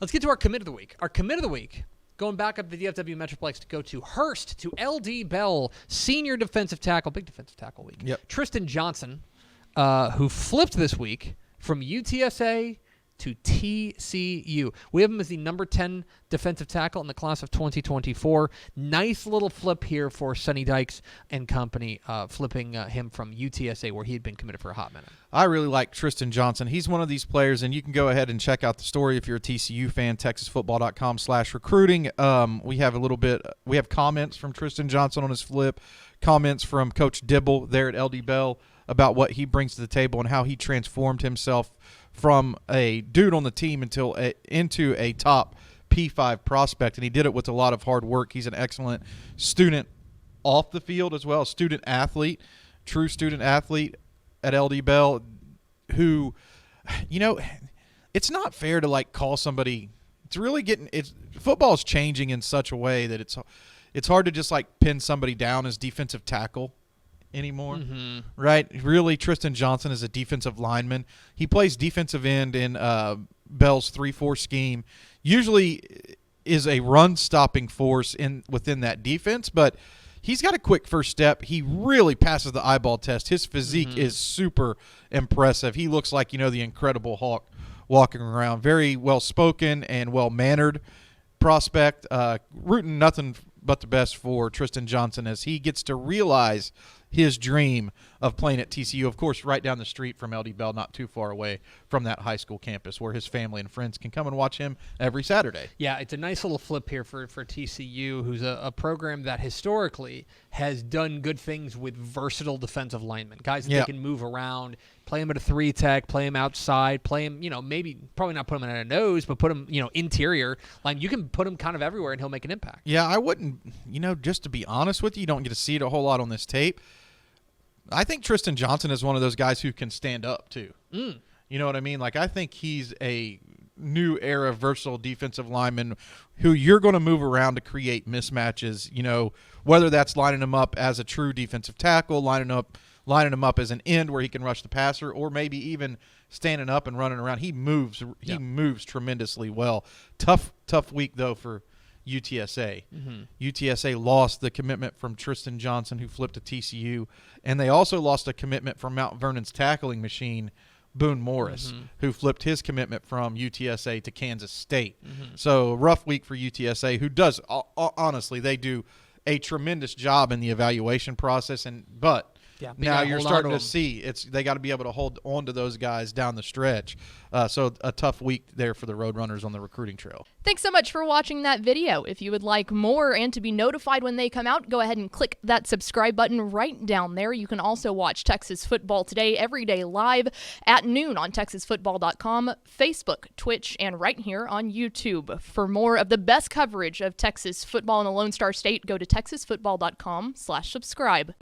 Let's get to our commit of the week. Our commit of the week, going back up the DFW Metroplex to go to Hearst, to LD Bell, senior defensive tackle, big defensive tackle week. Yep. Tristan Johnson, who flipped this week from UTSA to TCU. We have him as the number 10 defensive tackle in the class of 2024. Nice little flip here for Sonny Dykes and company, flipping him from UTSA, where he had been committed for a hot minute. I really like Tristan Johnson. He's one of these players, and you can go ahead and check out the story if you're a TCU fan, texasfootball.com/recruiting. We have comments from Tristan Johnson on his flip, comments from Coach Dibble there at LD Bell about what he brings to the table and how he transformed himself from a dude on the team into a top P5 prospect, and he did it with a lot of hard work. He's an excellent student off the field as well, student athlete, true student athlete at LD Bell, who, it's not fair to like call somebody. It's really football is changing in such a way that it's hard to just like pin somebody down as defensive tackle anymore, right? Really, Tristan Johnson is a defensive lineman. He plays defensive end in Bell's 3-4 scheme. Usually is a run-stopping force within that defense, but he's got a quick first step. He really passes the eyeball test. His physique is super impressive. He looks like, the Incredible Hulk walking around. Very well-spoken and well-mannered prospect. Rooting nothing but the best for Tristan Johnson as he gets to realize his dream of playing at TCU, of course, right down the street from LD Bell, not too far away from that high school campus where his family and friends can come and watch him every Saturday. Yeah, it's a nice little flip here for TCU, who's a program that historically has done good things with versatile defensive linemen, guys that they can move around, play him at a 3-tech, play him outside, play him, probably not put him in a nose, but put him, interior. Like, you can put him kind of everywhere and he'll make an impact. Yeah, I wouldn't, just to be honest with you don't get to see it a whole lot on this tape. I think Tristan Johnson is one of those guys who can stand up too. You know what I mean? Like, I think he's a new era versatile defensive lineman who you're going to move around to create mismatches, whether that's lining him up as a true defensive tackle, lining him up as an end where he can rush the passer, or maybe even standing up and running around. He moves tremendously well. Tough week though for UTSA. UTSA lost the commitment from Tristan Johnson, who flipped to TCU, and they also lost a commitment from Mount Vernon's tackling machine, Boone Morris, who flipped his commitment from UTSA to Kansas State. So rough week for UTSA, who does honestly, they do a tremendous job in the evaluation process, but now you're starting to see they got to be able to hold on to those guys down the stretch. So a tough week there for the Roadrunners on the recruiting trail. Thanks so much for watching that video. If you would like more and to be notified when they come out, go ahead and click that subscribe button right down there. You can also watch Texas Football Today every day live at noon on texasfootball.com, Facebook, Twitch, and right here on YouTube. For more of the best coverage of Texas football in the Lone Star State, go to texasfootball.com/subscribe.